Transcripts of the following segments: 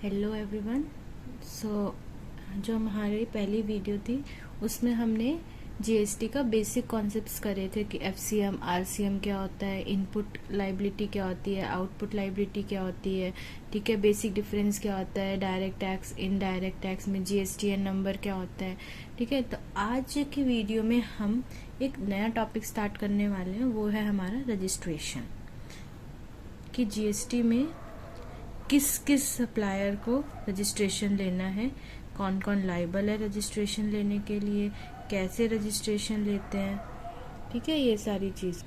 Hello everyone. सो जो हमारी पहली वीडियो थी उसमें हमने जीएसटी का बेसिक कॉन्सेप्ट्स करे थे कि एफसीएम, आरसीएम क्या होता है, इनपुट लाइबिलिटी क्या होती है, आउटपुट लाइबिलिटी क्या होती है, ठीक है, बेसिक डिफरेंस क्या होता है, डायरेक्ट टैक्स, इनडायरेक्ट टैक्स में जीएसटीएन नंबर क्या होता है, ठीक है। तो आज की वीडियो में हम एक नया टॉपिक स्टार्ट करने वाले हैं, वो है हमारा रजिस्ट्रेशन। कि जीएसटी में किस किस सप्लायर को रजिस्ट्रेशन लेना है, कौन कौन लायबल है रजिस्ट्रेशन लेने के लिए, कैसे रजिस्ट्रेशन लेते हैं, ठीक है, ये सारी चीज।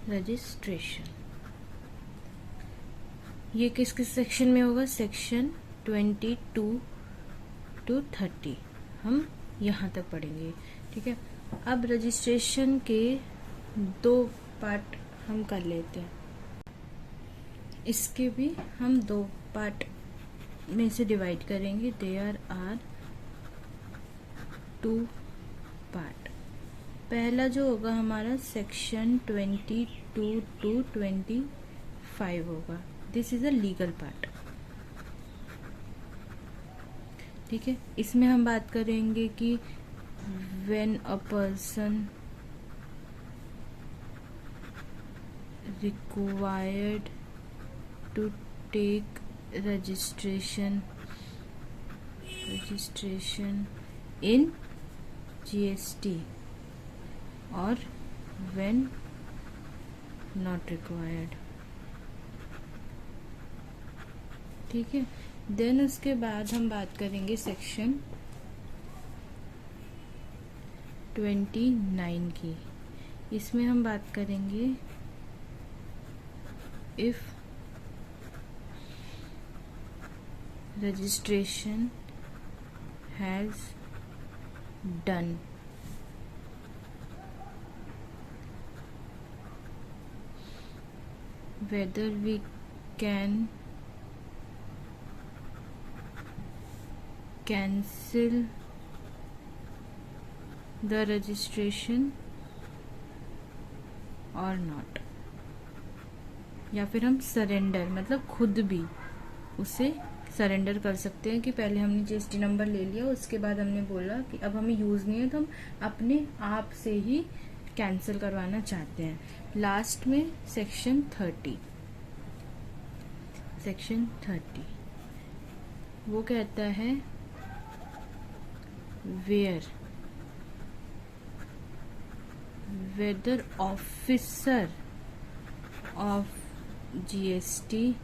रजिस्ट्रेशन ये किस किस सेक्शन में होगा? सेक्शन 22 to 30 हम यहाँ तक पढ़ेंगे, ठीक है। अब रजिस्ट्रेशन के दो पार्ट हम कर लेते हैं। इसके भी हम दो पार्ट में से डिवाइड करेंगे। There are 2 part. पहला जो होगा हमारा सेक्शन 22 to 25 होगा। This is a legal part, ठीक है। इसमें हम बात करेंगे कि when a person required to take registration in GST or when not required, ठीक है। देन उसके बाद हम बात करेंगे सेक्शन 29 की। इसमें हम बात करेंगे if registration has done whether we can cancel the registration or not, या फिर हम सरेंडर मतलब खुद भी उसे सरेंडर कर सकते हैं कि पहले हमने जीएसटी नंबर ले लिया, उसके बाद हमने बोला कि अब हमें यूज नहीं है तो हम अपने आप से ही कैंसिल करवाना चाहते हैं। लास्ट में सेक्शन 30 वो कहता है whether officer of GST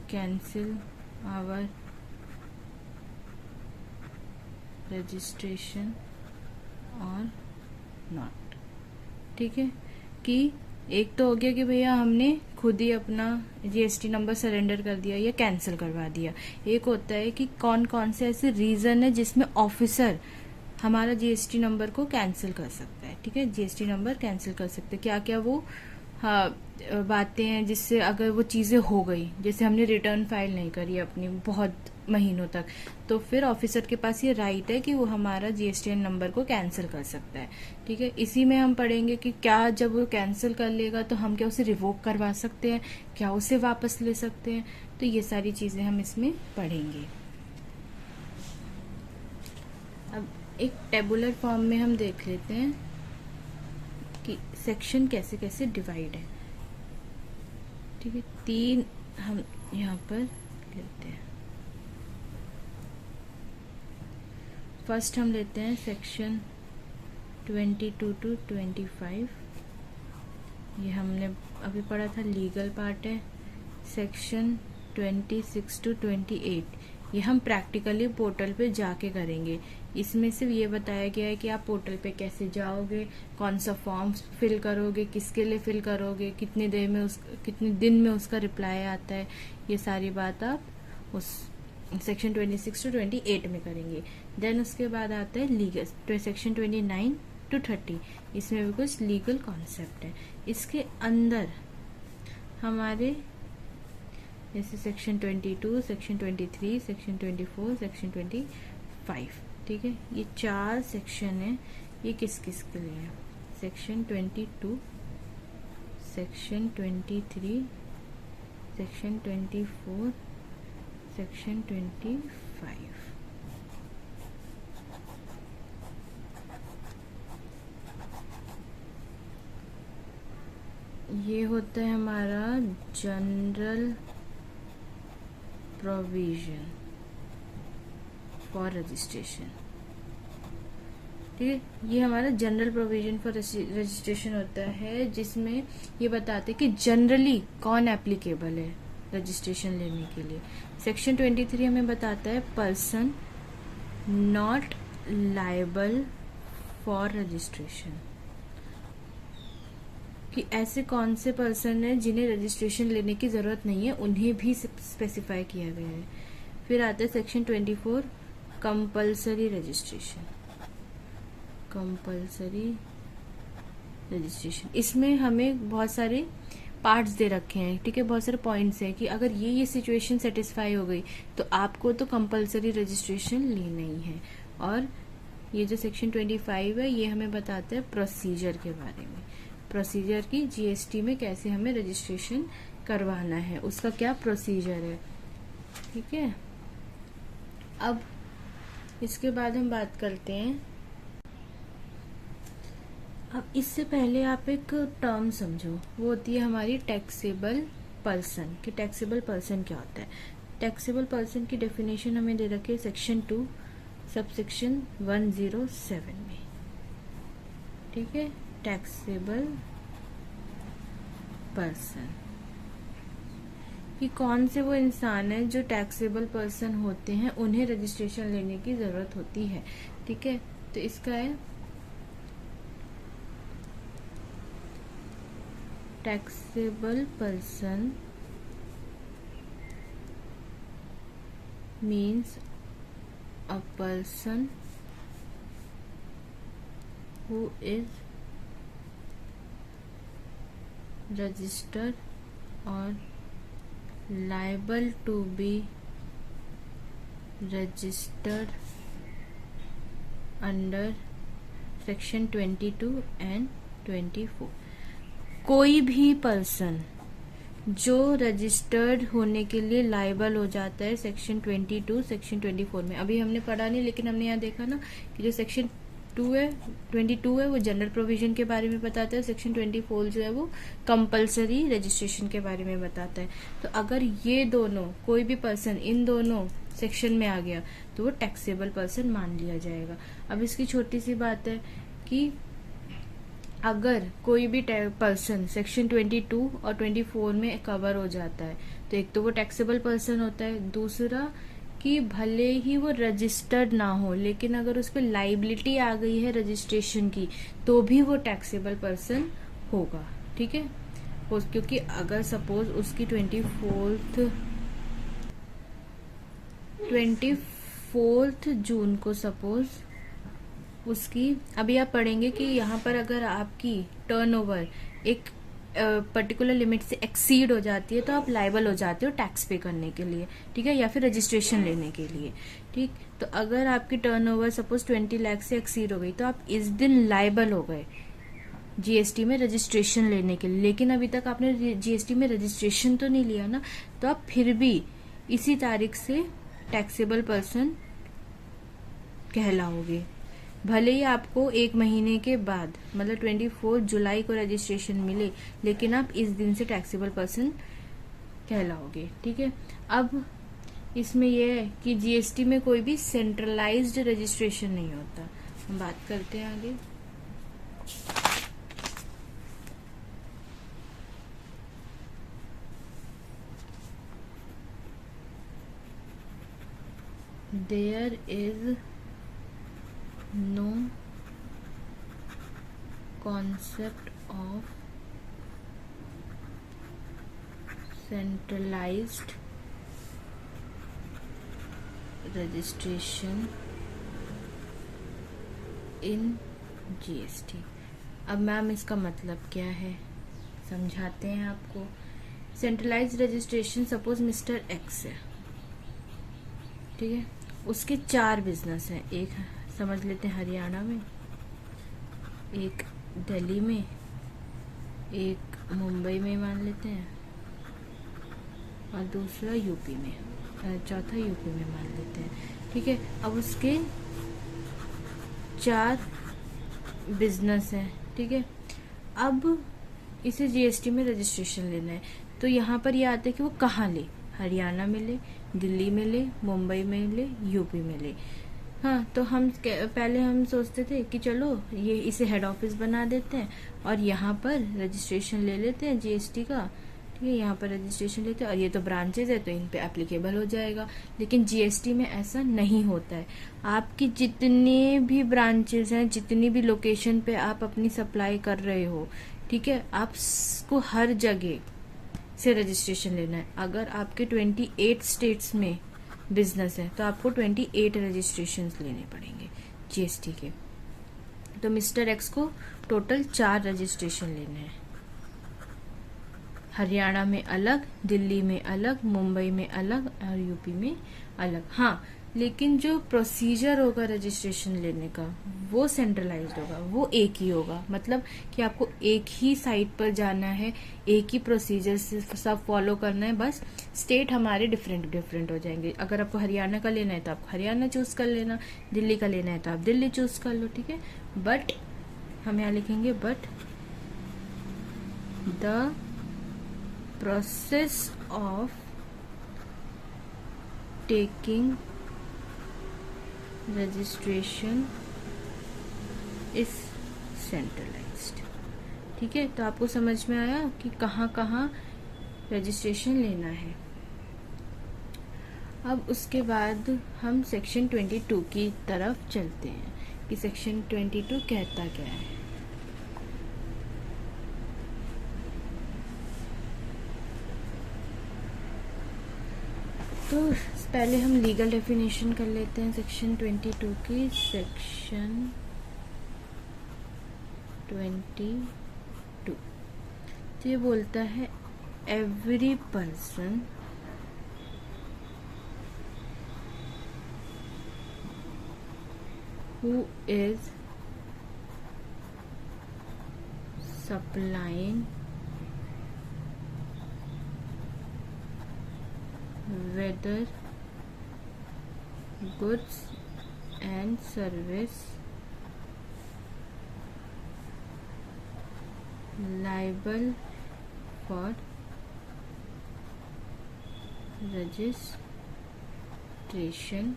cancel our registration or not, ठीक है। कि एक तो हो गया कि भैया हमने खुद ही अपना जीएसटी नंबर सरेंडर कर दिया या कैंसिल करवा दिया। एक होता है कि कौन कौन से ऐसे रीजन है जिसमें ऑफिसर हमारा जीएसटी नंबर को कैंसिल कर सकता है, ठीक है। जीएसटी नंबर कैंसिल कर सकते हैं, क्या क्या वो बातें हैं जिससे अगर वो चीजें हो गई, जैसे हमने रिटर्न फाइल नहीं करी अपनी बहुत महीनों तक, तो फिर ऑफिसर के पास ये राइट है कि वो हमारा जीएसटीएन नंबर को कैंसिल कर सकता है, ठीक है। इसी में हम पढ़ेंगे कि क्या जब वो कैंसिल कर लेगा तो हम क्या उसे रिवोक करवा सकते हैं, क्या उसे वापस ले सकते हैं, तो ये सारी चीजें हम इसमें पढ़ेंगे। अब एक टेबुलर फॉर्म में हम देख लेते हैं कि सेक्शन कैसे कैसे डिवाइड है, ठीक है। 3 हम यहाँ पर लेते हैं। फर्स्ट हम लेते हैं सेक्शन 22 to 25। ये हमने अभी पढ़ा था, लीगल पार्ट है। सेक्शन 26 to 28 ये हम प्रैक्टिकली पोर्टल पे जाके करेंगे। इसमें सिर्फ ये बताया गया है कि आप पोर्टल पे कैसे जाओगे, कौन सा फॉर्म फिल करोगे, किसके लिए फिल करोगे, कितने दिन में उसका रिप्लाई आता है, ये सारी बात आप उस सेक्शन 26 to 28 में करेंगे। देन उसके बाद आता है लीगल सेक्शन 29 to 30। इसमें भी कुछ लीगल कॉन्सेप्ट है। इसके अंदर हमारे जैसे सेक्शन 22, सेक्शन 23, सेक्शन 24, सेक्शन 25, ठीक है। ये 4 सेक्शन है। ये किस किस के लिए है? Section 22, section 23, section 24, section 25। ये होता है हमारा जनरल प्रोविजन फॉर रजिस्ट्रेशन। ठीक है, ये हमारा जनरल प्रोविजन फॉर रजिस्ट्रेशन होता है, जिसमें ये बताते हैं कि जनरली कौन एप्लीकेबल है रजिस्ट्रेशन लेने के लिए। सेक्शन 23 हमें बताता है person not liable for registration, कि ऐसे कौन से पर्सन है जिन्हें रजिस्ट्रेशन लेने की जरूरत नहीं है, उन्हें भी स्पेसिफाई किया गया है। फिर आता है section 24 compulsory registration. Compulsory registration, इसमें हमें बहुत सारे पार्ट्स दे रखे हैं। ठीक है, बहुत सारे पॉइंट्स हैं कि अगर ये सिचुएशन सेटिस्फाई हो गई तो आपको तो कंपल्सरी रजिस्ट्रेशन लेना ही है। और ये जो सेक्शन 25 है ये हमें बताता है प्रोसीजर के बारे में, प्रोसीजर की जीएसटी में कैसे हमें रजिस्ट्रेशन करवाना है, उसका क्या प्रोसीजर है। ठीक है, अब इसके बाद हम बात करते हैं। अब इससे पहले आप एक टर्म समझो, वो होती है हमारी टैक्सेबल पर्सन। कि टैक्सेबल पर्सन क्या होता है। टैक्सेबल पर्सन की डेफिनेशन हमें दे रखी है सेक्शन 2 सबसेक्शन 107 में। ठीक है, टैक्सेबल पर्सन कि कौन से वो इंसान है जो टैक्सेबल पर्सन होते हैं, उन्हें रजिस्ट्रेशन लेने की जरूरत होती है। ठीक है, तो इसका है taxable person means a person who is registered or liable to be registered under section 22 and 24। कोई भी पर्सन जो रजिस्टर्ड होने के लिए लाइबल हो जाता है सेक्शन 22 सेक्शन 24 में। अभी हमने पढ़ा नहीं, लेकिन हमने यहाँ देखा ना कि जो सेक्शन 22 है वो जनरल प्रोविजन के बारे में बताता है, सेक्शन 24 जो है वो कंपल्सरी रजिस्ट्रेशन के बारे में बताता है। तो अगर ये दोनों, कोई भी पर्सन इन दोनों सेक्शन में आ गया तो वो टैक्सेबल पर्सन मान लिया जाएगा। अब इसकी छोटी सी बात है कि अगर कोई भी पर्सन सेक्शन 22 और 24 में कवर हो जाता है तो एक तो वो टैक्सेबल पर्सन होता है, दूसरा कि भले ही वो रजिस्टर्ड ना हो लेकिन अगर उस पर लाइबिलिटी आ गई है रजिस्ट्रेशन की तो भी वो टैक्सेबल पर्सन होगा। ठीक है, क्योंकि अगर सपोज उसकी 24 जून को सपोज उसकी, अभी आप पढ़ेंगे कि यहाँ पर अगर आपकी टर्नओवर एक पर्टिकुलर लिमिट से एक्सीड हो जाती है तो आप लायबल हो जाते हो टैक्स पे करने के लिए। ठीक है, या फिर रजिस्ट्रेशन लेने के लिए। ठीक, तो अगर आपकी टर्नओवर सपोज 20 लाख से एक्सीड हो गई तो आप इस दिन लायबल हो गए जीएसटी में रजिस्ट्रेशन लेने के लिए, लेकिन अभी तक आपने जीएसटी में रजिस्ट्रेशन तो नहीं लिया ना, तो आप फिर भी इसी तारीख से टैक्सेबल पर्सन कहलाओगे। भले ही आपको एक महीने के बाद मतलब 24 जुलाई को रजिस्ट्रेशन मिले, लेकिन आप इस दिन से टैक्सेबल पर्सन कहलाओगे। ठीक है, अब इसमें यह है कि जीएसटी में कोई भी सेंट्रलाइज्ड रजिस्ट्रेशन नहीं होता। हम बात करते हैं आगे। There is no concept of centralized registration in GST। अब मैम इसका मतलब क्या है समझाते हैं आपको। Centralised registration, suppose mister X है, ठीक है, उसके 4 बिजनेस हैं। एक समझ लेते हैं हरियाणा में, एक दिल्ली में, 1 मुंबई में मान लेते हैं, 1 एक 1 मुंबई में मान लेते हैं, 1 एक 1 दिल्ली में, 1 एक मुंबई में मान लेते हैं, 1 एक 1 हरियाणा में, 1 एक दिल्ली में, 1 एक मुंबई में मान लेते हैं, 1 एक 1 हरियाणा में, 1 एक 1 दिल्ली में, 1 एक 1 मुंबई में मान लेते हैं। और दूसरा यूपी में, चौथा यूपी में मान लेते हैं। ठीक है, अब उसके 4 बिजनेस हैं। ठीक है, अब इसे जीएसटी में रजिस्ट्रेशन लेना है, तो यहाँ पर ये आता है कि वो कहाँ ले, हरियाणा में ले, दिल्ली में ले, मुंबई में ले, यूपी में ले। हाँ, तो हम पहले हम सोचते थे कि चलो ये इसे हेड ऑफिस बना देते हैं और यहाँ पर रजिस्ट्रेशन ले लेते हैं जीएसटी का। ठीक है, यहाँ पर रजिस्ट्रेशन लेते हैं और ये तो ब्रांचेज है तो इन पे एप्लीकेबल हो जाएगा। लेकिन जीएसटी में ऐसा नहीं होता है। आपकी जितने भी ब्रांचेज हैं, जितनी भी लोकेशन पे आप अपनी सप्लाई कर रहे हो, ठीक है, आपको हर जगह से रजिस्ट्रेशन लेना है। अगर आपके 28 स्टेट्स में बिजनेस है तो आपको 28 रजिस्ट्रेशन लेने पड़ेंगे जीएसटी के। तो मिस्टर एक्स को टोटल 4 रजिस्ट्रेशन लेने हैं, हरियाणा में अलग, दिल्ली में अलग, मुंबई में अलग और यूपी में अलग। हाँ, लेकिन जो प्रोसीजर होगा रजिस्ट्रेशन लेने का वो सेंट्रलाइज्ड होगा, वो एक ही होगा। मतलब कि आपको एक ही साइट पर जाना है, एक ही प्रोसीजर से सब फॉलो करना है, बस स्टेट हमारे डिफरेंट डिफरेंट हो जाएंगे। अगर आपको हरियाणा का लेना है तो आप हरियाणा चूज कर लेना, दिल्ली का लेना है तो आप दिल्ली चूज कर लो। ठीक है, बट हम यहाँ लिखेंगे but the process of taking registration is centralised. ठीक है, तो आपको समझ में आया कि कहाँ कहाँ रजिस्ट्रेशन लेना है। अब उसके बाद हम सेक्शन 22 की तरफ चलते हैं कि सेक्शन 22 कहता क्या है। तो पहले हम लीगल डेफिनेशन कर लेते हैं सेक्शन 22 की। सेक्शन 22 तो ये बोलता है every person who is supplying whether goods and service liable for registration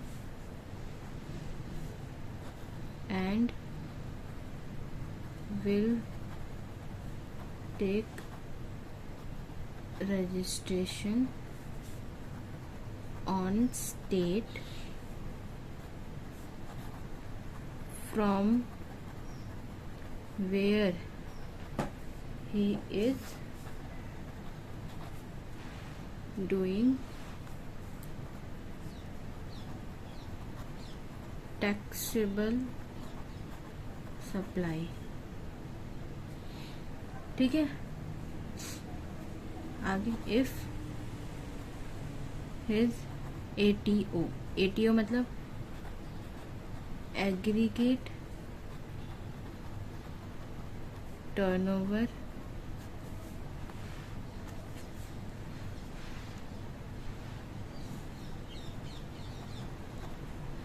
and will take registration on state from where he is doing taxable supply। ठीक है, आगे इफ हिज ATO मतलब एग्रीगेट टर्नओवर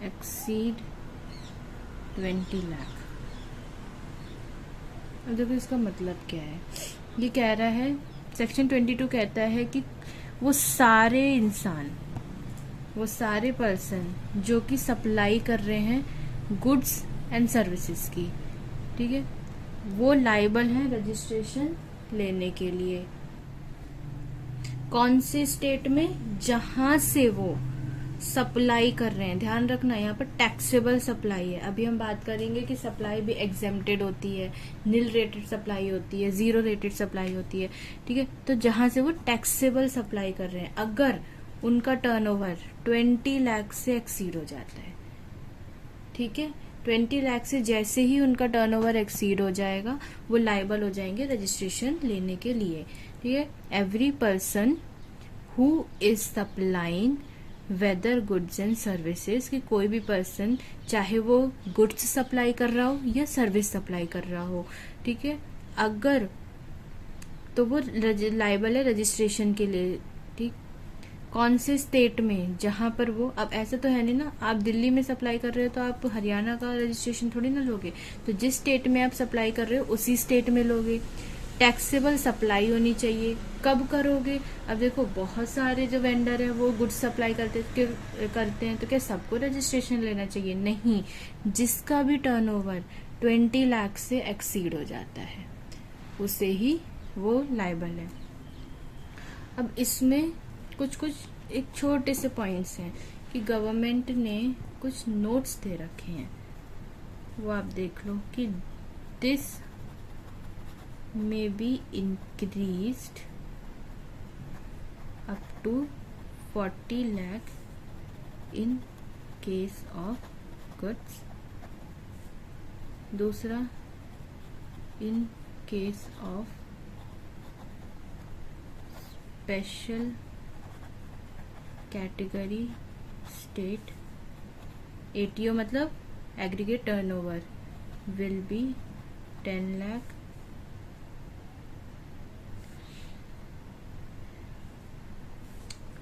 एक्सीड 20 लाख। अब देखो इसका मतलब क्या है। ये कह रहा है, सेक्शन 22 कहता है कि वो सारे इंसान, वो सारे पर्सन जो कि सप्लाई कर रहे हैं गुड्स एंड सर्विसेज की, ठीक है, वो लायबल है रजिस्ट्रेशन लेने के लिए। कौन से स्टेट में? जहां से वो सप्लाई कर रहे हैं। ध्यान रखना यहाँ पर टैक्सेबल सप्लाई है। अभी हम बात करेंगे कि सप्लाई भी एग्जेम्प्टेड होती है, नील रेटेड सप्लाई होती है, 0 रेटेड सप्लाई होती है। ठीक है, तो जहां से वो टैक्सेबल सप्लाई कर रहे हैं, अगर उनका टर्नओवर 20 लाख से एक्सीड हो जाता है, ठीक है, 20 लाख से जैसे ही उनका टर्नओवर एक्सीड हो जाएगा वो लायबल हो जाएंगे रजिस्ट्रेशन लेने के लिए। ठीक है, every person who is supplying whether goods and services, कि कोई भी पर्सन चाहे वो गुड्स सप्लाई कर रहा हो या सर्विस सप्लाई कर रहा हो, ठीक है, अगर तो वो लायबल है रजिस्ट्रेशन के लिए। ठीक, कौन से स्टेट में, जहां पर वो, अब ऐसा तो है नहीं ना आप दिल्ली में सप्लाई कर रहे हो तो आप हरियाणा का रजिस्ट्रेशन थोड़ी ना लोगे, तो जिस स्टेट में आप सप्लाई कर रहे हो उसी स्टेट में लोगे। टैक्सेबल सप्लाई होनी चाहिए। कब करोगे? अब देखो बहुत सारे जो वेंडर है वो गुड्स सप्लाई करते हैं तो क्या सबको रजिस्ट्रेशन लेना चाहिए? नहीं, जिसका भी टर्नओवर 20 लाख से एक्सीड हो जाता है उसे ही वो लायबल है। अब इसमें कुछ कुछ एक छोटे से पॉइंट्स हैं कि गवर्नमेंट ने कुछ नोट्स दे रखे हैं, वो आप देख लो कि this may be increased up to 40 lakh in case of goods। दूसरा, in case of special category state, ATO मतलब aggregate turnover will be 10 lakh।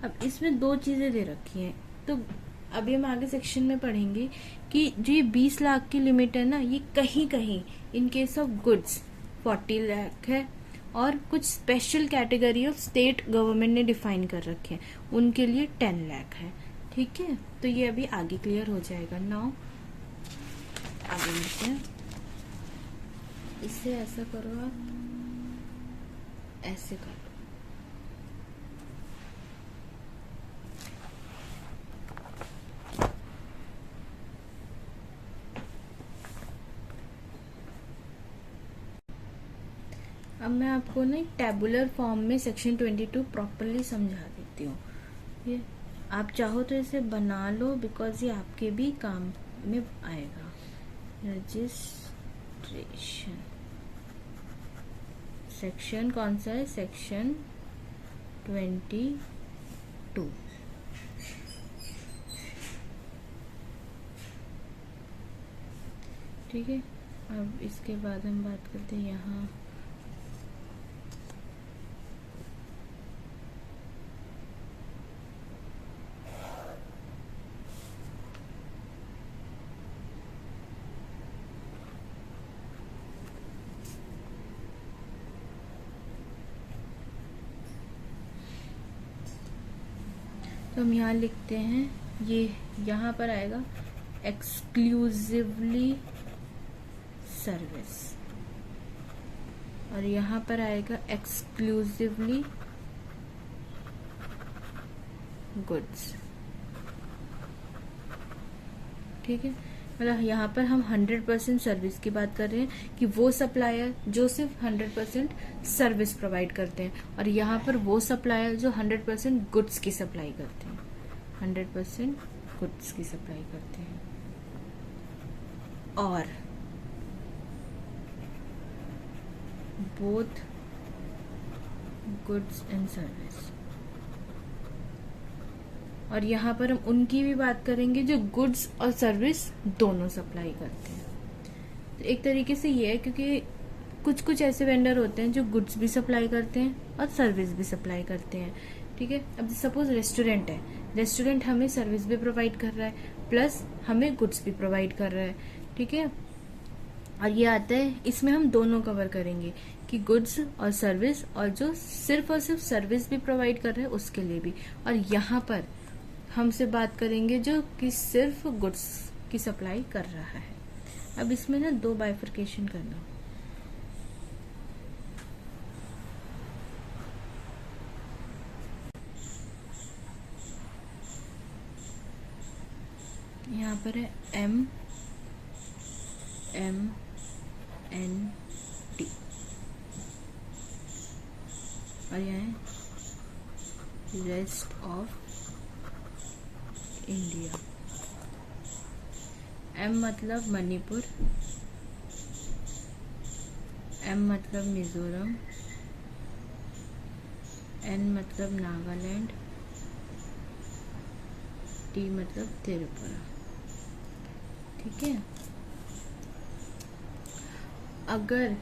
अब इसमें दो चीजें दे रखी हैं, तो अभी हम आगे सेक्शन में पढ़ेंगे कि जो ये 20 लाख की लिमिट है ना, ये कहीं कहीं in case of goods 40 lakh है, और कुछ special category of state government ने डिफाइन कर रखे हैं उनके लिए 10 लाख है। ठीक है, तो ये अभी आगे क्लियर हो जाएगा। नाउ आगे बढ़ते हैं। इससे ऐसा करो, आप ऐसे करो। अब मैं आपको ना टेबुलर फॉर्म में सेक्शन 22 प्रॉपरली समझा देती हूँ। ये आप चाहो तो इसे बना लो, बिकॉज ये आपके भी काम में आएगा। रजिस्ट्रेशन सेक्शन कौन सा है? सेक्शन 22। ठीक है, अब इसके बाद हम बात करते हैं यहाँ तो हम यहाँ लिखते हैं, ये यहाँ पर आएगा एक्सक्लूसिवली सर्विस, और यहाँ पर आएगा एक्सक्लूसिवली गुड्स। ठीक है, मतलब यहाँ पर हम 100% सर्विस की बात कर रहे हैं कि वो सप्लायर जो सिर्फ 100% सर्विस प्रोवाइड करते हैं, और यहाँ पर वो सप्लायर जो 100% गुड्स की सप्लाई करते हैं, 100% गुड्स की सप्लाई करते हैं। और बोथ गुड्स एंड सर्विस, और यहाँ पर हम उनकी भी बात करेंगे जो गुड्स और सर्विस दोनों सप्लाई करते हैं। तो एक तरीके से ये है, क्योंकि कुछ कुछ ऐसे वेंडर होते हैं जो गुड्स भी सप्लाई करते हैं और सर्विस भी सप्लाई करते हैं। ठीक है, अब सपोज रेस्टोरेंट है, रेस्टोरेंट हमें सर्विस भी प्रोवाइड कर रहा है प्लस हमें गुड्स भी प्रोवाइड कर रहा है। ठीक है, और ये आता है, इसमें हम दोनों कवर करेंगे कि गुड्स और सर्विस, और जो सिर्फ और सिर्फ सर्विस भी प्रोवाइड कर रहे हैं उसके लिए भी। और यहाँ पर हमसे बात करेंगे जो कि सिर्फ गुड्स की सप्लाई कर रहा है। अब इसमें ना दो बाइफर्केशन करना। यहाँ पर है M N T, और यहाँ है रेस्ट ऑफ इंडिया। M मतलब मणिपुर, M मतलब मिजोरम, N मतलब नागालैंड, T मतलब त्रिपुरा। ठीक है, अगर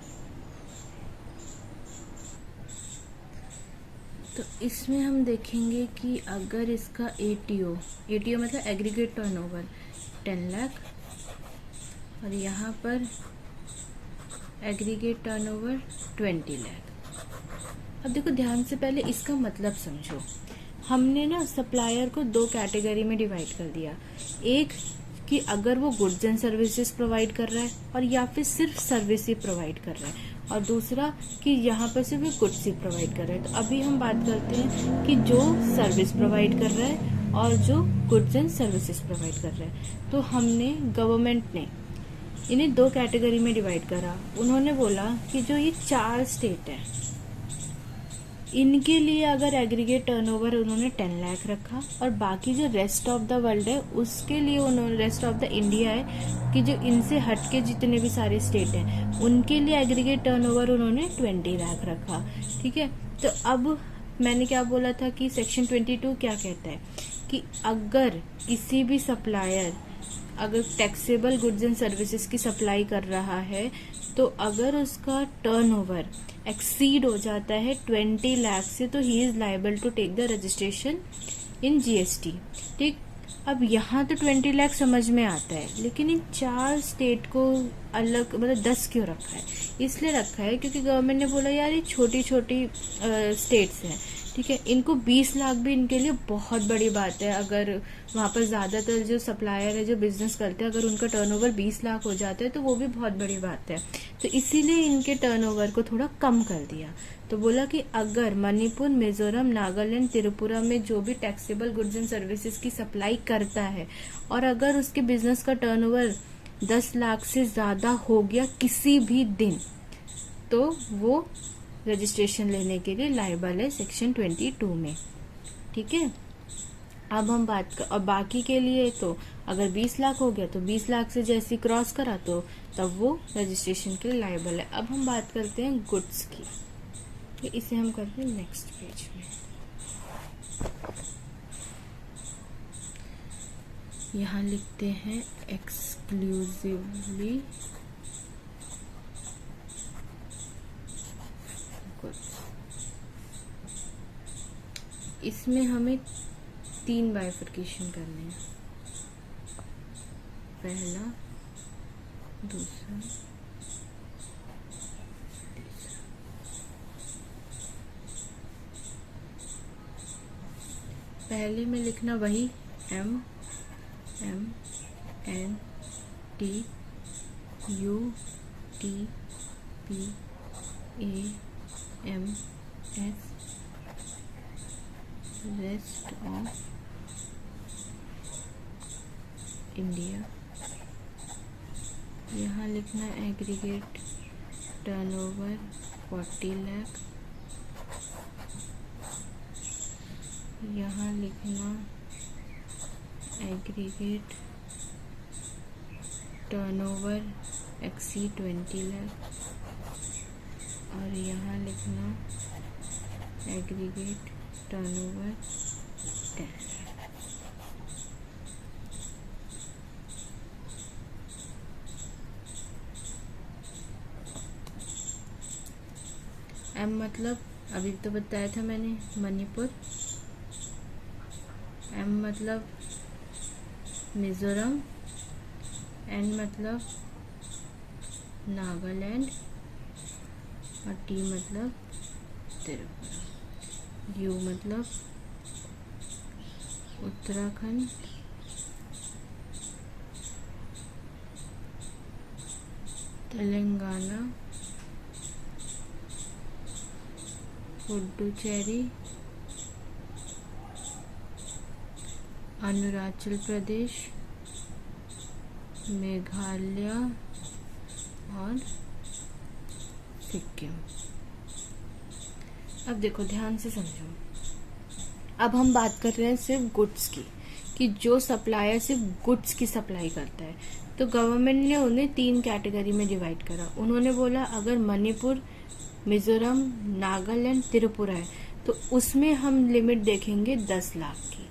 तो इसमें हम देखेंगे कि अगर इसका एटीओ मतलब एग्रीगेट टर्नओवर 10 लाख और यहाँ पर एग्रीगेट टर्नओवर 20 लाख। अब देखो ध्यान से पहले इसका मतलब समझो। हमने ना सप्लायर को दो कैटेगरी में डिवाइड कर दिया, एक कि अगर वो गुड्स एंड सर्विसेज प्रोवाइड कर रहा है और या फिर सिर्फ सर्विस ही प्रोवाइड कर रहा है, और दूसरा कि यहाँ पर सिर्फ गुड्स ही प्रोवाइड कर रहा है। तो अभी हम बात करते हैं कि जो सर्विस प्रोवाइड कर रहा है और जो गुड्स एंड सर्विसेज प्रोवाइड कर रहा है। तो हमने गवर्नमेंट ने इन्हें दो कैटेगरी में डिवाइड करा। उन्होंने बोला कि जो ये 4 स्टेट है इनके लिए अगर एग्रीगेट टर्नओवर उन्होंने 10 लाख रखा, और बाकी जो रेस्ट ऑफ द वर्ल्ड है उसके लिए उन्होंने, रेस्ट ऑफ द इंडिया है कि जो इनसे हटके जितने भी सारे स्टेट हैं उनके लिए एग्रीगेट टर्नओवर उन्होंने 20 लाख रखा। ठीक है, तो अब मैंने क्या बोला था कि सेक्शन 22 क्या कहता है कि अगर किसी भी सप्लायर अगर टैक्सेबल गुड्स एंड सर्विसेज की सप्लाई कर रहा है तो अगर उसका टर्नओवर एक्सीड हो जाता है 20 लाख से, तो he is liable to take the registration in GST. ठीक, अब यहाँ तो 20 लाख समझ में आता है, लेकिन इन 4 स्टेट को अलग मतलब 10 क्यों रखा है? इसलिए रखा है क्योंकि गवर्नमेंट ने बोला यार ये छोटी छोटी स्टेट्स हैं, ठीक है, इनको 20 लाख भी इनके लिए बहुत बड़ी बात है। अगर वहाँ पर ज़्यादातर जो सप्लायर है जो बिजनेस करते हैं अगर उनका टर्नओवर 20 लाख हो जाता है तो वो भी बहुत बड़ी बात है। तो इसीलिए इनके टर्नओवर को थोड़ा कम कर दिया। तो बोला कि अगर मणिपुर, मिजोरम, नागालैंड, त्रिपुरा में जो भी टैक्सेबल गुड्स एंड सर्विसेज की सप्लाई करता है और अगर उसके बिजनेस का टर्नओवर 10 लाख से ज़्यादा हो गया किसी भी दिन, तो वो रजिस्ट्रेशन लेने के लिए लायबल है सेक्शन 22 में। ठीक है, अब हम बात कर, और बाकी के लिए तो अगर 20 लाख हो गया तो 20 लाख से जैसे क्रॉस करा तो तब वो रजिस्ट्रेशन के लिए लायबल है। अब हम बात करते हैं गुड्स की, तो इसे हम करते हैं नेक्स्ट पेज में। यहाँ लिखते हैं एक्सक्लूसिवली इसमें हमें 3 बाइफर्केशन करने हैं, पहला, दूसरा, तीसरा। पहले में लिखना वही M N T U T P A M S rest of India. यहाँ लिखना एग्रीगेट टर्नओवर 40 लाख। यहाँ लिखना एग्रीगेट टर्नओवर एक्सीड 20 लाख, और यहाँ लिखना एग्रीगेट टर्नओवर 10। M मतलब अभी तो बताया था मैंने मणिपुर, M मतलब मिजोरम, N मतलब नागालैंड और T मतलब त्रिपुरा, U मतलब उत्तराखंड, तेलंगाना, पुडुचेरी, अरुणाचल प्रदेश, मेघालय और सिक्किम। अब देखो ध्यान से समझो, अब हम बात कर रहे हैं सिर्फ गुड्स की, कि जो सप्लायर सिर्फ गुड्स की सप्लाई करता है। तो गवर्नमेंट ने उन्हें 3 कैटेगरी में डिवाइड करा। उन्होंने बोला अगर मणिपुर, मिजोरम, नागालैंड, त्रिपुरा है तो उसमें हम लिमिट देखेंगे 10 लाख की,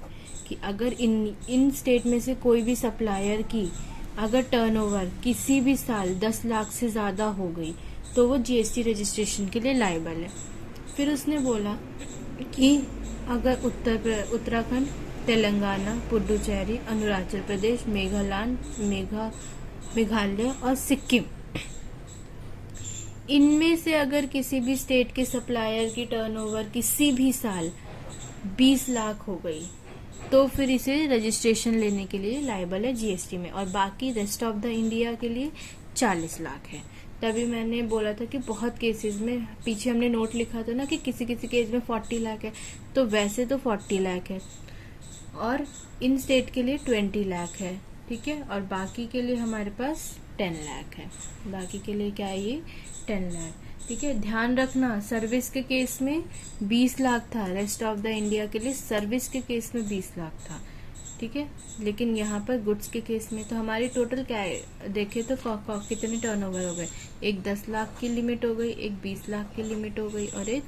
कि अगर इन स्टेट में से कोई भी सप्लायर की अगर टर्नओवर किसी भी साल 10 लाख से ज़्यादा हो गई तो वो जीएसटी रजिस्ट्रेशन के लिए लायबल है। फिर उसने बोला कि अगर उत्तराखंड, तेलंगाना, पुडुचेरी, अरुणाचल प्रदेश, मेघालय और सिक्किम, इनमें से अगर किसी भी स्टेट के सप्लायर की टर्नओवर किसी भी साल 20 लाख हो गई तो फिर इसे रजिस्ट्रेशन लेने के लिए लायबल है जीएसटी में, और बाकी रेस्ट ऑफ द इंडिया के लिए 40 लाख है। तभी मैंने बोला था कि बहुत केसेस में, पीछे हमने नोट लिखा था ना कि किसी किसी केस में 40 लाख है, तो वैसे तो 40 लाख है और इन स्टेट के लिए 20 लाख है, ठीक है, और बाकी के लिए हमारे पास 10 लाख है। बाकी के लिए क्या है, ये 10 लाख, ठीक है। ध्यान रखना, सर्विस के केस में 20 लाख था, रेस्ट ऑफ द इंडिया के लिए सर्विस के केस में 20 लाख था, ठीक है। लेकिन यहाँ पर गुड्स के केस में तो हमारी टोटल क्या है, देखे तो कितने टर्नओवर हो गए, एक 10 लाख की लिमिट हो गई, एक 20 लाख की लिमिट हो गई और एक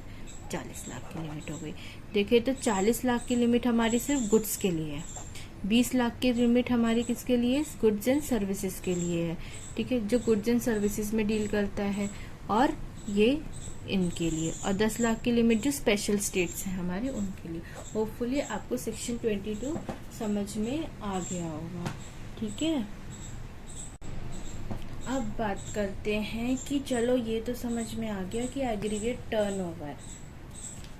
40 लाख की लिमिट हो गई। देखिए तो 40 लाख की लिमिट हमारी सिर्फ गुड्स के लिए है, 20 लाख की लिमिट हमारी किसके लिए, गुड्स एंड सर्विसेज के लिए है, ठीक है, जो गुड्स एंड सर्विसेज में डील करता है, और ये इनके लिए, और 10 लाख की लिमिट जो स्पेशल स्टेट्स हैं हमारे उनके लिए। होपफुली आपको सेक्शन 22 समझ में आ गया होगा, ठीक है। अब बात करते हैं कि चलो ये तो समझ में आ गया कि एग्रीगेट टर्नओवर,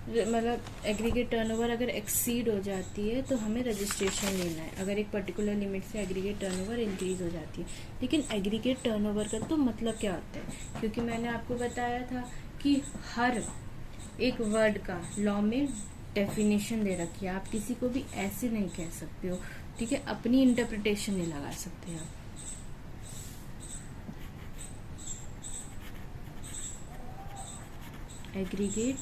मतलब एग्रीगेट टर्नओवर अगर एक्सीड हो जाती है तो हमें रजिस्ट्रेशन लेना है, अगर एक पर्टिकुलर लिमिट से एग्रीगेट टर्नओवर इंक्रीज हो जाती है। लेकिन एग्रीगेट टर्नओवर का तो मतलब क्या होता है, क्योंकि मैंने आपको बताया था कि हर एक वर्ड का लॉ में डेफिनेशन दे रखी है, आप किसी को भी ऐसे नहीं कह सकते हो, ठीक है, अपनी इंटरप्रिटेशन नहीं लगा सकते आप। एग्रीगेट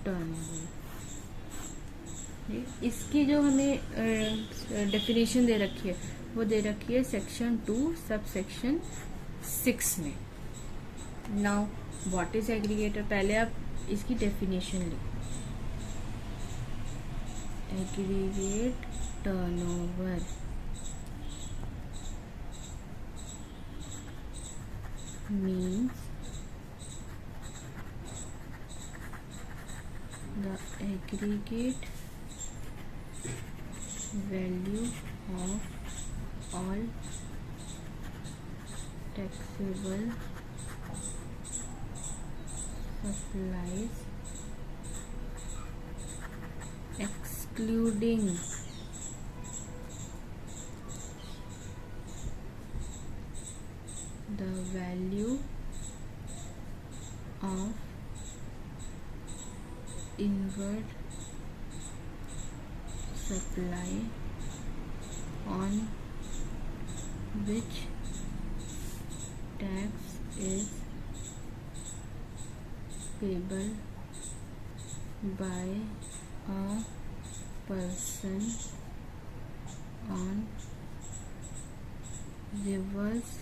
टर्नओवर, इसकी जो हमें डेफिनेशन दे रखी है वो दे रखी है सेक्शन 2 सब सेक्शन 6 में। नाउ व्हाट इज एग्रीगेटर, पहले आप इसकी डेफिनेशन लिखो। Aggregate turnover means the aggregate value of all taxable supplies excluding the value of inward supply on which tax is payable by a person on reverse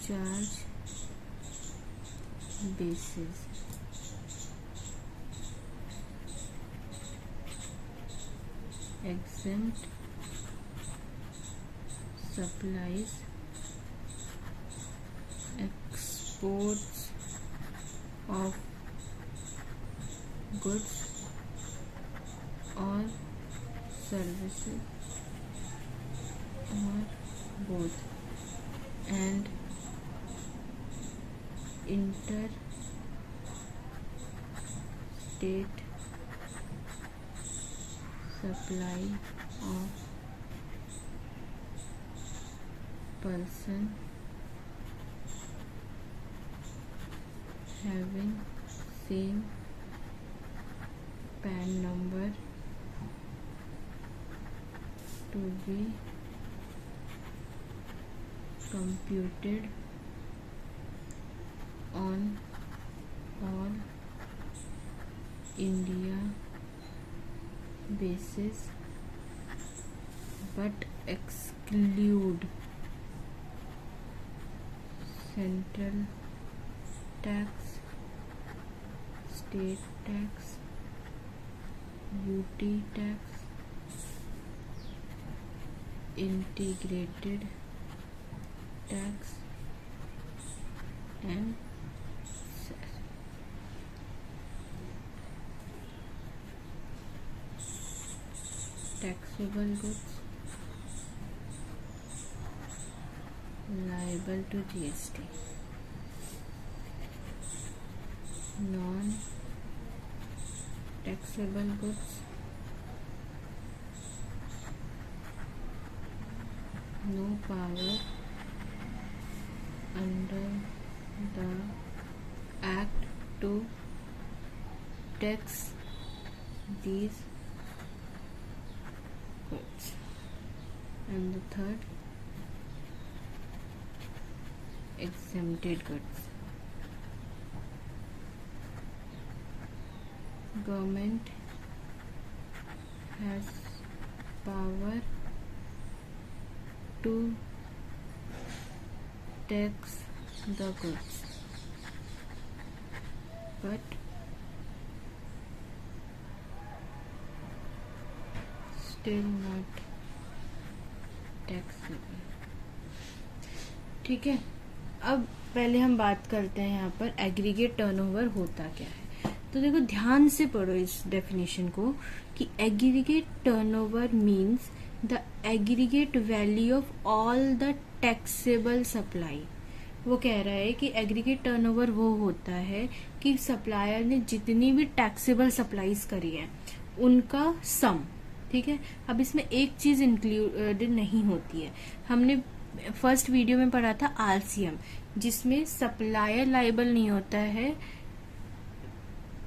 charge basis. Exempt supplies, exports of goods or services or both, and interstate supply of person having same PAN number to be computed on all India basis but exclude central tax, state tax, UT tax, integrated tax and taxable goods liable to GST, non taxable goods no power under the act to tax these goods. And the third, exempted goods. Government has power to tax the goods, but still not taxable. ठीक है, अब पहले हम बात करते हैं यहाँ पर एग्रीगेट टर्नओवर होता क्या है। तो देखो ध्यान से पढ़ो इस डेफिनेशन को कि aggregate turnover means the aggregate value of all the taxable supply. वो कह रहा है कि एग्रीगेट टर्नओवर वो होता है कि सप्लायर ने जितनी भी टैक्सेबल सप्लाईज करी है उनका सम। ठीक है, अब इसमें एक चीज इंक्लूडेड नहीं होती है। हमने फर्स्ट वीडियो में पढ़ा था आरसीएम, जिसमें सप्लायर लायबल नहीं होता है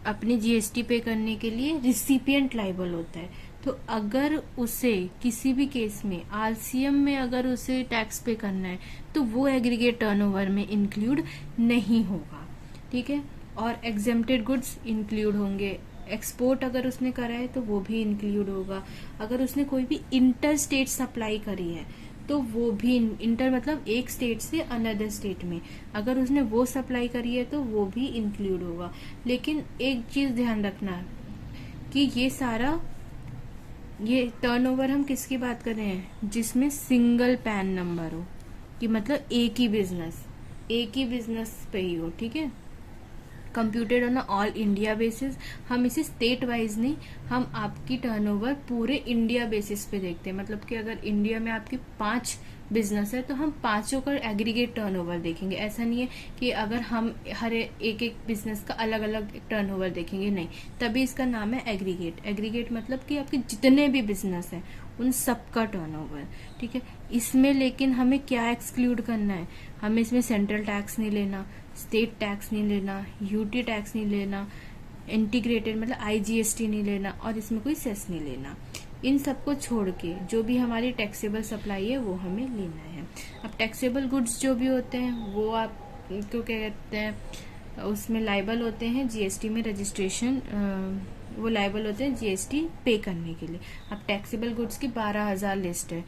अपने जीएसटी पे करने के लिए, रिसिपिएंट लायबल होता है। तो अगर उसे किसी भी केस में आरसीएम में अगर उसे टैक्स पे करना है तो वो एग्रीगेट टर्नओवर में इंक्लूड नहीं होगा। ठीक है, और एग्जेम्प्टेड गुड्स इंक्लूड होंगे। एक्सपोर्ट अगर उसने करा है तो वो भी इंक्लूड होगा। अगर उसने कोई भी इंटर स्टेट सप्लाई करी है तो वो भी, इंटर मतलब एक स्टेट से अनदर स्टेट में, अगर उसने वो सप्लाई करी है तो वो भी इंक्लूड होगा। लेकिन एक चीज ध्यान रखना कि ये सारा ये टर्नओवर हम किसकी बात कर रहे हैं, जिसमें सिंगल पैन नंबर हो, कि मतलब एक ही बिजनेस पे ही हो। ठीक है, computed on all India basis. हम इसे स्टेट वाइज नहीं, हम आपकी टर्नओवर पूरे इंडिया बेसिस पे देखते हैं। मतलब कि अगर इंडिया में आपकी 5 बिजनेस है तो हम 5 का एग्रीगेट टर्नओवर देखेंगे। ऐसा नहीं है कि अगर हम हर एक बिजनेस का अलग अलग टर्नओवर देखेंगे, नहीं, तभी इसका नाम है एग्रीगेट। एग्रीगेट मतलब कि आपके जितने भी बिजनेस हैं उन सबका टर्नओवर। ठीक है, इसमें लेकिन हमें क्या एक्सक्लूड करना है, हमें इसमें सेंट्रल टैक्स नहीं लेना, स्टेट टैक्स नहीं लेना, यूटी टैक्स नहीं लेना, इंटीग्रेटेड मतलब आईजीएसटी नहीं लेना, और इसमें कोई सेस नहीं लेना। इन सबको छोड़ के जो भी हमारी टैक्सेबल सप्लाई है वो हमें लेना है। अब टैक्सेबल गुड्स जो भी होते हैं वो आप क्या कहते हैं, उसमें लायबल होते हैं जीएसटी में रजिस्ट्रेशन, वो लायबल होते हैं जीएसटी पे करने के लिए। अब टैक्सेबल गुड्स की 12,000 लिस्ट है,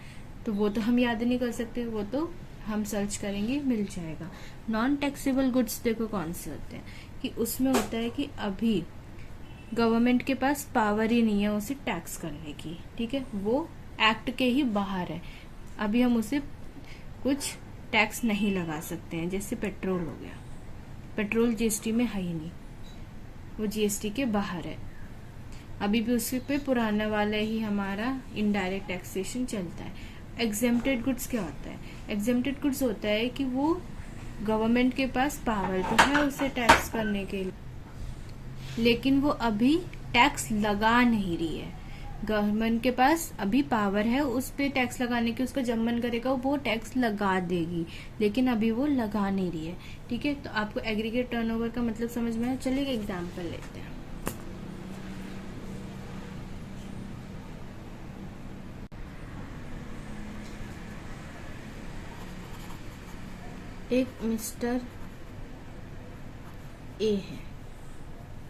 तो वो तो हम याद नहीं कर सकते, वो तो हम सर्च करेंगे मिल जाएगा। नॉन टैक्सेबल गुड्स देखो कौन से होते हैं, कि उसमें होता है कि अभी गवर्नमेंट के पास पावर ही नहीं है उसे टैक्स करने की। ठीक है, वो एक्ट के ही बाहर है, अभी हम उसे कुछ टैक्स नहीं लगा सकते हैं। जैसे पेट्रोल हो गया, पेट्रोल जीएसटी में है ही नहीं, वो जीएसटी के बाहर है, अभी भी उस पे पुराना वाला ही हमारा इनडायरेक्ट टैक्सेशन चलता है। एग्जेम्प्टेड गुड्स क्या होता है, एग्जेम्प्टेड गुड्स होता है कि वो गवर्नमेंट के पास पावर तो है उसे टैक्स करने के लिए, लेकिन वो अभी टैक्स लगा नहीं रही है। गवर्नमेंट के पास अभी पावर है उस पे टैक्स लगाने की, उसका जब मन करेगा वो टैक्स लगा देगी, लेकिन अभी वो लगा नहीं रही है। ठीक है, तो आपको एग्रीगेट टर्नओवर का मतलब समझ में आया। चलिए एक एग्जाम्पल लेते हैं। एक मिस्टर ए है,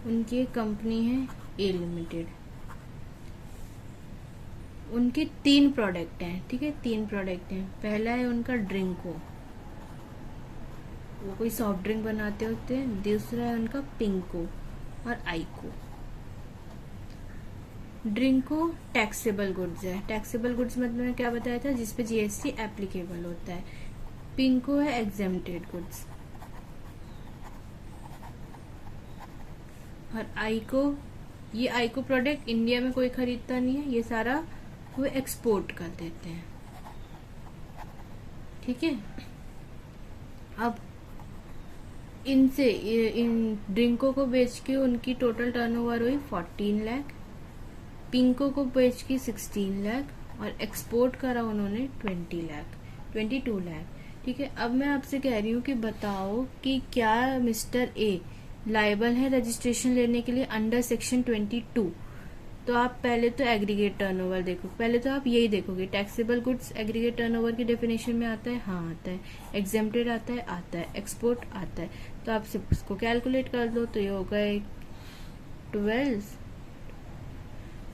उनकी कंपनी है ए लिमिटेड, उनके 3 प्रोडक्ट हैं। ठीक है, 3 प्रोडक्ट हैं। पहला है उनका ड्रिंको, वो कोई सॉफ्ट ड्रिंक बनाते होते हैं। दूसरा है उनका पिंको और आइको। ड्रिंको टैक्सेबल गुड्स है, टैक्सेबल गुड्स मतलब मैंने क्या बताया था, जिसपे जीएसटी एप्लीकेबल होता है। पिंको है एग्जेम्प्टेड गुड्स। और ये आईको प्रोडक्ट इंडिया में कोई खरीदता नहीं है, ये सारा वो एक्सपोर्ट कर देते हैं। ठीक है, अब इन ड्रिंकों को बेच के उनकी टोटल टर्नओवर हुई 14 लाख, पिंको को बेच के 16 लाख और एक्सपोर्ट करा उन्होंने 22 लाख। ठीक है, अब मैं आपसे कह रही हूँ कि बताओ कि क्या मिस्टर ए लायबल है रजिस्ट्रेशन लेने के लिए अंडर सेक्शन 22। तो आप पहले तो एग्रीगेट टर्नओवर देखो, पहले तो आप यही देखोगे टैक्सेबल गुड्स एग्रीगेट टर्नओवर की डेफिनेशन में आता है, हाँ आता है, एग्जेम्प्टेड आता है, एक्सपोर्ट आता है। तो आप सिर्फ उसको कैलकुलेट कर दो, तो ये होगा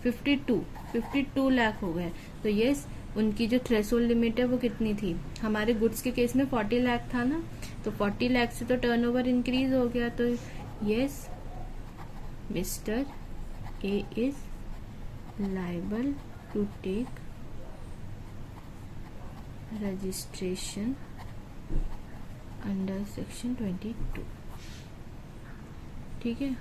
52 लाख हो गए। तो यस, उनकी जो थ्रेशोल्ड लिमिट है वो कितनी थी, हमारे गुड्स के केस में 40 लाख था ना, तो 40 लाख से तो टर्नओवर इंक्रीज हो गया। तो yes, mister A is liable to take registration under section 22। ठीक है,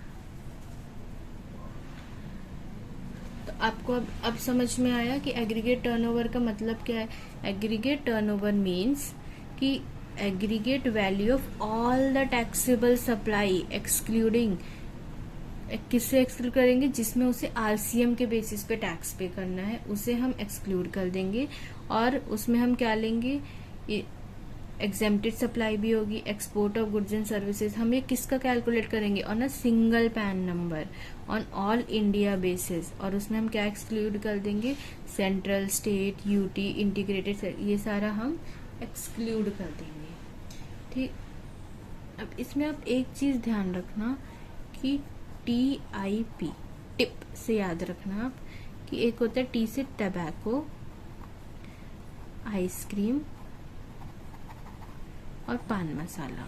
तो आपको अब समझ में आया कि एग्रीगेट टर्नओवर का मतलब क्या है। एग्रीगेट टर्नओवर मीन्स कि aggregate value of all the taxable supply excluding, किससे एक्सक्लूड करेंगे, जिसमें उसे आरसीएम के बेसिस पे टैक्स पे करना है उसे हम एक्सक्लूड कर देंगे, और उसमें हम क्या लेंगे, एग्जेम्प्टेड सप्लाई भी होगी, export of goods and services. हम ये किसका कैलकुलेट करेंगे, on a single pan number on all India basis, और उसमें हम क्या एक्सक्लूड कर देंगे, सेंट्रल, स्टेट, यूटी, इंटीग्रेटेड, ये सारा हम एक्सक्लूड कर देंगे। ठीक, अब इसमें आप एक चीज ध्यान रखना कि TIP, टिप से याद रखना आप कि एक होता है टी से टबैको, आइसक्रीम और पान मसाला।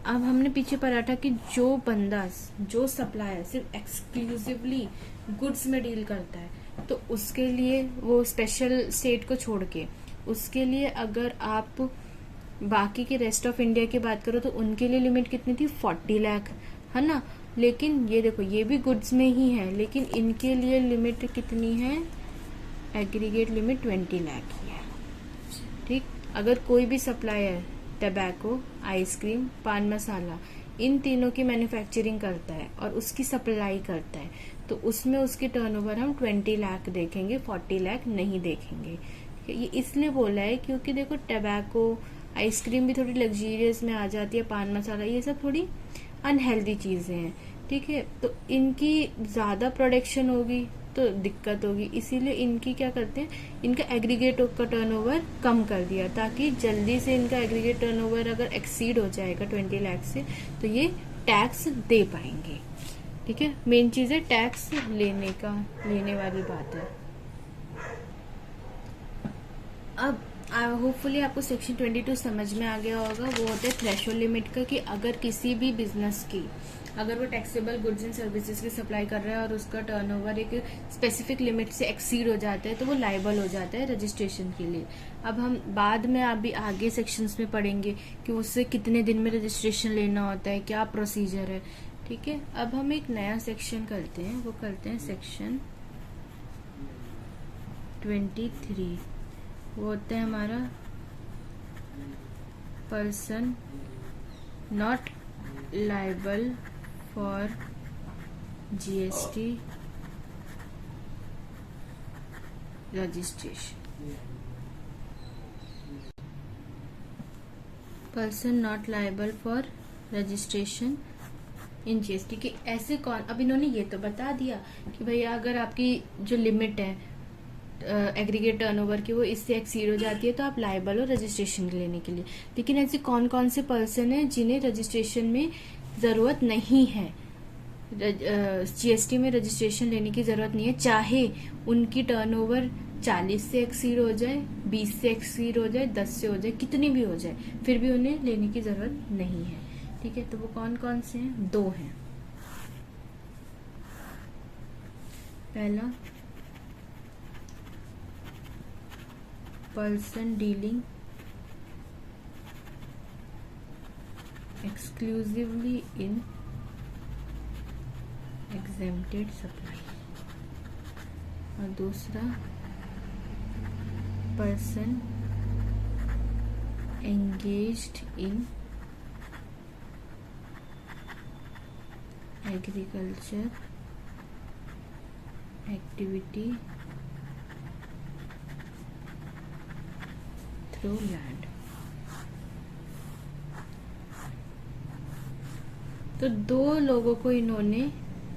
अब हमने पीछे पढ़ा था कि जो बंदा, जो सप्लायर सिर्फ एक्सक्लूसिवली गुड्स में डील करता है, तो उसके लिए वो स्पेशल स्टेट को छोड़ के, उसके लिए अगर आप बाकी के रेस्ट ऑफ इंडिया की बात करो तो उनके लिए लिमिट कितनी थी, 40 लाख, है ना। लेकिन ये देखो, ये भी गुड्स में ही है, लेकिन इनके लिए लिमिट कितनी है, एग्रीगेट लिमिट 20 लाख ही है। ठीक, अगर कोई भी सप्लायर टबैको, आइसक्रीम, पान मसाला, इन तीनों की मैन्युफैक्चरिंग करता है और उसकी सप्लाई करता है, तो उसमें उसकी टर्नओवर हम 20 लाख देखेंगे, 40 लाख नहीं देखेंगे। ये इसलिए बोला है क्योंकि देखो टबैको, आइसक्रीम भी थोड़ी लग्जीरियस में आ जाती है, पान मसाला ये सब थोड़ी अनहेल्दी चीजें हैं। ठीक है, तो इनकी ज्यादा प्रोडक्शन होगी तो दिक्कत होगी, इसीलिए इनकी क्या करते हैं, इनका एग्रीगेट का टर्नओवर कम कर दिया, ताकि जल्दी से इनका एग्रीगेट टर्नओवर अगर एक्सीड हो जाएगा 20 लाख से तो ये टैक्स दे पाएंगे। ठीक है, मेन चीज है टैक्स लेने वाली बात है। अब होपफुली आपको सेक्शन 22 समझ में आ गया होगा। वो होता है थ्रेशोल्ड लिमिट का, कि अगर किसी भी बिजनेस की, अगर वो टैक्सेबल गुड्स एंड सर्विसेज की सप्लाई कर रहा है और उसका टर्नओवर एक स्पेसिफिक लिमिट से एक्सीड हो जाता है तो वो लायबल हो जाता है रजिस्ट्रेशन के लिए। अब हम बाद में अभी आगे सेक्शंस में पढ़ेंगे कि उससे कितने दिन में रजिस्ट्रेशन लेना होता है, क्या प्रोसीजर है। ठीक है, अब हम एक नया सेक्शन करते हैं, वो करते हैं सेक्शन 23। वो होता है हमारा person not liable for GST registration. Person not liable for registration in GST के ऐसे कौन, अब इन्होंने ये तो बता दिया कि भैया अगर आपकी जो लिमिट है एग्रीगेट टर्नओवर की वो इससे एक्सीड हो जाती है तो आप लायबल हो रजिस्ट्रेशन लेने के लिए। लेकिन ऐसे कौन कौन से पर्सन हैं जिन्हें रजिस्ट्रेशन में जरूरत नहीं है, GST में रजिस्ट्रेशन लेने की जरूरत नहीं है, चाहे उनकी टर्नओवर 40 से एक्सीड हो जाए, 20 से एक्सीड हो जाए, 10 से हो जाए, कितनी भी हो जाए, फिर भी उन्हें लेने की जरूरत नहीं है। ठीक है, तो वो कौन कौन से हैं, 2 हैं। पहला, person dealing exclusively in exempted supply, और दूसरा person engaged in agriculture activity through land। तो दो लोगों को इन्होंने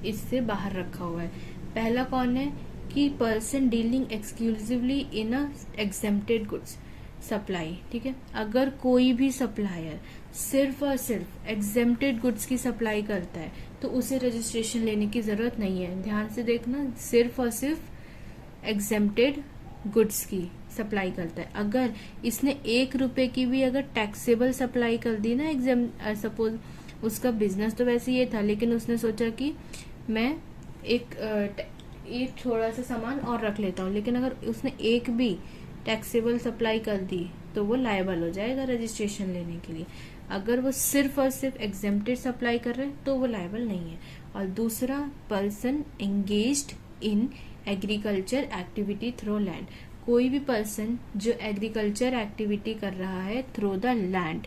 इससे बाहर रखा हुआ है। पहला कौन है कि person dealing exclusively in a exempted goods supply, ठीक है। अगर कोई भी सप्लायर सिर्फ और सिर्फ एग्जेम्प्टेड गुड्स की सप्लाई करता है तो उसे रजिस्ट्रेशन लेने की जरूरत नहीं है। ध्यान से देखना, सिर्फ और सिर्फ एग्जेम्प्टेड गुड्स की सप्लाई करता है। अगर इसने 1 रुपए की भी अगर टैक्सेबल सप्लाई कर दी ना, सपोज उसका बिजनेस तो वैसे ये था, लेकिन उसने सोचा कि मैं एक थोड़ा सा सामान और रख लेता हूँ, लेकिन अगर उसने एक भी टैक्सेबल सप्लाई कर दी तो वो लायबल हो जाएगा रजिस्ट्रेशन लेने के लिए। अगर वो सिर्फ और सिर्फ एग्जेम्प्टेड सप्लाई कर रहे हैं तो वो लायबल नहीं है। और दूसरा, person engaged in agriculture activity through land, कोई भी पर्सन जो एग्रीकल्चर एक्टिविटी कर रहा है थ्रू द लैंड,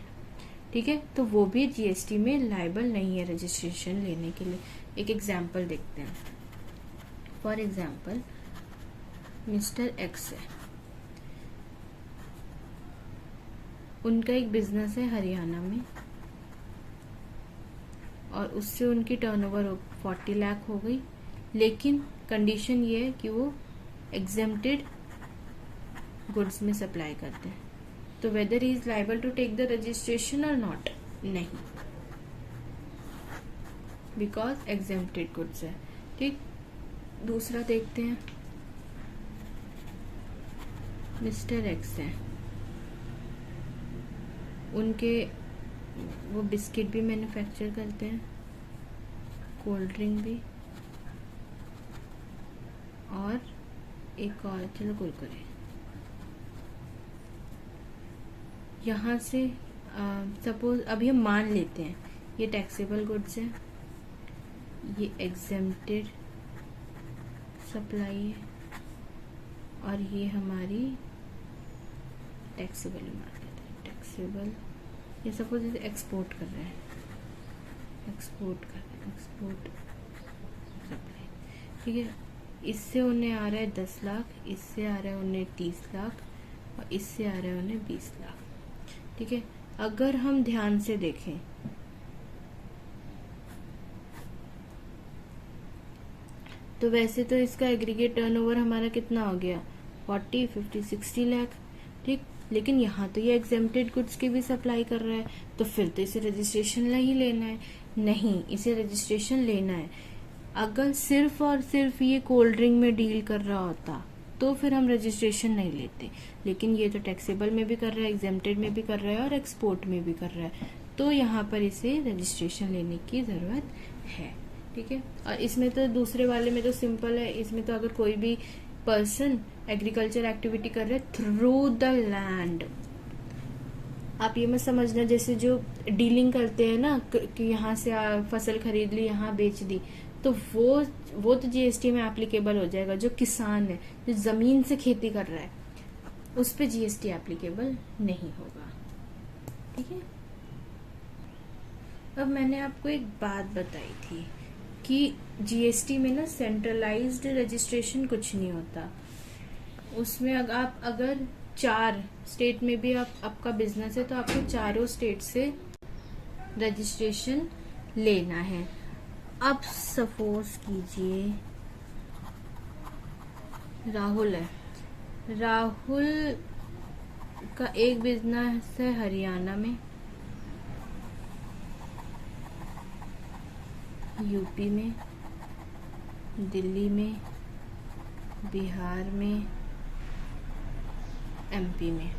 ठीक है, तो वो भी जीएसटी में लायबल नहीं है रजिस्ट्रेशन लेने के लिए। एक एग्जाम्पल देखते हैं। फॉर एग्जाम्पल, मिस्टर एक्स है, उनका एक बिजनेस है हरियाणा में और उससे उनकी टर्नओवर 40 लाख हो गई, लेकिन कंडीशन ये है कि वो एग्जेम्प्टेड गुड्स में सप्लाई करते हैं। तो whether he is liable to take the registration और नॉट? नहीं, बिकॉज एग्जेम्प्टेड गुड्स है, ठीक। दूसरा देखते हैं, मिस्टर एक्स है, उनके वो बिस्किट भी मैन्युफैक्चर करते हैं, कोल्ड ड्रिंक भी, और एक और, चलो कुरकुरे। यहाँ से सपोज अभी हम मान लेते हैं ये टैक्सेबल गुड्स है, ये एग्जेम्प्टेड सप्लाई है, और ये हमारी टैक्सेबल मान लेते हैं। टैक्सेबल, ये सपोज इसे एक्सपोर्ट कर रहे हैं, एक्सपोर्ट सप्लाई, ठीक है। इससे उन्हें आ रहा है 10 लाख, इससे आ रहा है उन्हें 30 लाख, और इससे आ रहा है उन्हें 20 लाख, ठीक है। अगर हम ध्यान से देखें तो वैसे तो इसका एग्रीगेट टर्नओवर हमारा कितना हो गया, 40, 50, 60 लाख, ठीक। लेकिन यहाँ तो ये एग्जेम्प्टेड गुड्स की भी सप्लाई कर रहा है, तो फिर तो इसे रजिस्ट्रेशन नहीं लेना है। नहीं, इसे रजिस्ट्रेशन लेना है। अगर सिर्फ और सिर्फ ये कोल्ड ड्रिंक में डील कर रहा होता तो फिर हम रजिस्ट्रेशन नहीं लेते, लेकिन ये तो टैक्सेबल में भी कर रहा है, एग्जेम्प्टेड में भी कर रहा है और एक्सपोर्ट में भी कर रहा है, तो यहाँ पर इसे रजिस्ट्रेशन लेने की जरूरत है, ठीक है। और इसमें तो दूसरे वाले में तो सिंपल है, इसमें तो अगर कोई भी पर्सन एग्रीकल्चर एक्टिविटी कर रहे थ्रू द लैंड, आप ये मत समझना जैसे जो डीलिंग करते हैं ना कि यहाँ से फसल खरीद ली, यहाँ बेच दी, तो वो तो जीएसटी में एप्लीकेबल हो जाएगा। जो किसान है, जो जमीन से खेती कर रहा है, उस पे जीएसटी एप्लीकेबल नहीं होगा, ठीक है। अब मैंने आपको एक बात बताई थी कि जीएसटी में ना सेंट्रलाइज्ड रजिस्ट्रेशन कुछ नहीं होता। उसमें अगर 4 स्टेट में भी आपका बिजनेस है तो आपको चारों स्टेट से रजिस्ट्रेशन लेना है। अब सपोज कीजिए राहुल है, राहुल का एक बिजनेस है हरियाणा में, यूपी में, दिल्ली में, बिहार में, एमपी में।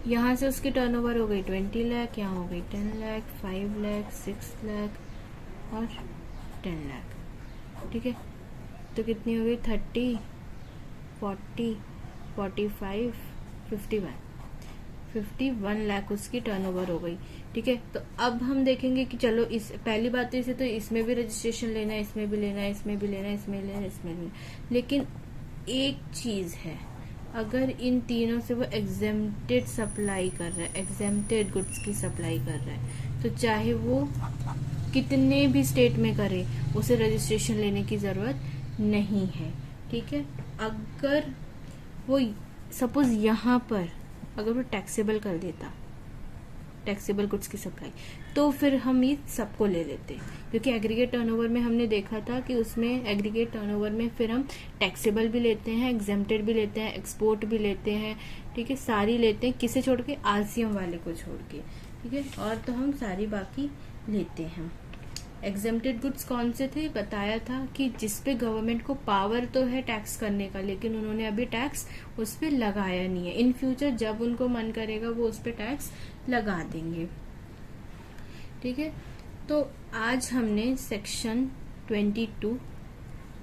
यहाँ से उसकी टर्नओवर हो गई 20 लाख, यहाँ हो गई 10 लाख, 5 लाख, 6 लाख और 10 लाख, ठीक है। तो कितनी हो गई, 30, 40, 45, 51। 51 लाख उसकी टर्नओवर हो गई। ठीक है, तो अब हम देखेंगे कि चलो इस पहली बात तो इसे तो इसमें भी रजिस्ट्रेशन लेना है, इसमें भी लेना है, इसमें भी लेना है, इसमें लेना है, इसमें लेना है। लेकिन एक चीज है, अगर इन तीनों से वो एग्जेम्प्टेड सप्लाई कर रहा है, एग्जेम्प्टेड गुड्स की सप्लाई कर रहा है, तो चाहे वो कितने भी स्टेट में करे उसे रजिस्ट्रेशन लेने की जरूरत नहीं है। ठीक है, अगर वो सपोज यहाँ पर अगर वो टैक्सेबल कर देता, टैक्सेबल गुड्स की सप्लाई, तो फिर हम ये सबको ले लेते, क्योंकि एग्रीगेट टर्नओवर में हमने देखा था कि उसमें एग्रीगेट टर्नओवर में फिर हम टैक्सेबल भी लेते हैं, एग्जेम्प्टेड भी लेते हैं, एक्सपोर्ट भी लेते हैं। ठीक है, सारी लेते हैं, किसे छोड़ के, आरसीएम वाले को छोड़ के। ठीक है, और तो हम सारी बाकी लेते हैं। एग्जेम्प्टेड गुड्स कौन से थे, बताया था कि जिसपे गवर्नमेंट को पावर तो है टैक्स करने का, लेकिन उन्होंने अभी टैक्स उस पर लगाया नहीं है। इन फ्यूचर जब उनको मन करेगा वो उस पर टैक्स लगा देंगे। ठीक है, तो आज हमने सेक्शन 22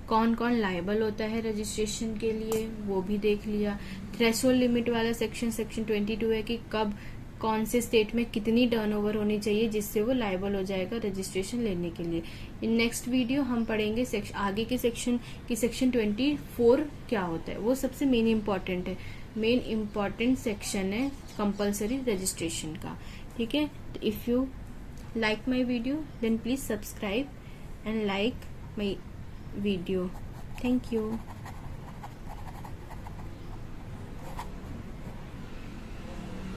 कौन कौन लायबल होता है रजिस्ट्रेशन के लिए वो भी देख लिया। थ्रेशोल्ड लिमिट वाला सेक्शन 22 है कि कब कौन से स्टेट में कितनी टर्नओवर होनी चाहिए जिससे वो लायबल हो जाएगा रजिस्ट्रेशन लेने के लिए। इन नेक्स्ट वीडियो हम पढ़ेंगे आगे के सेक्शन की सेक्शन 24 क्या होता है, वो सबसे मेन इम्पॉर्टेंट है, मेन इम्पॉर्टेंट सेक्शन है कंपल्सरी रजिस्ट्रेशन का। ठीक है, तो if you like my video then please subscribe and like my video. Thank you.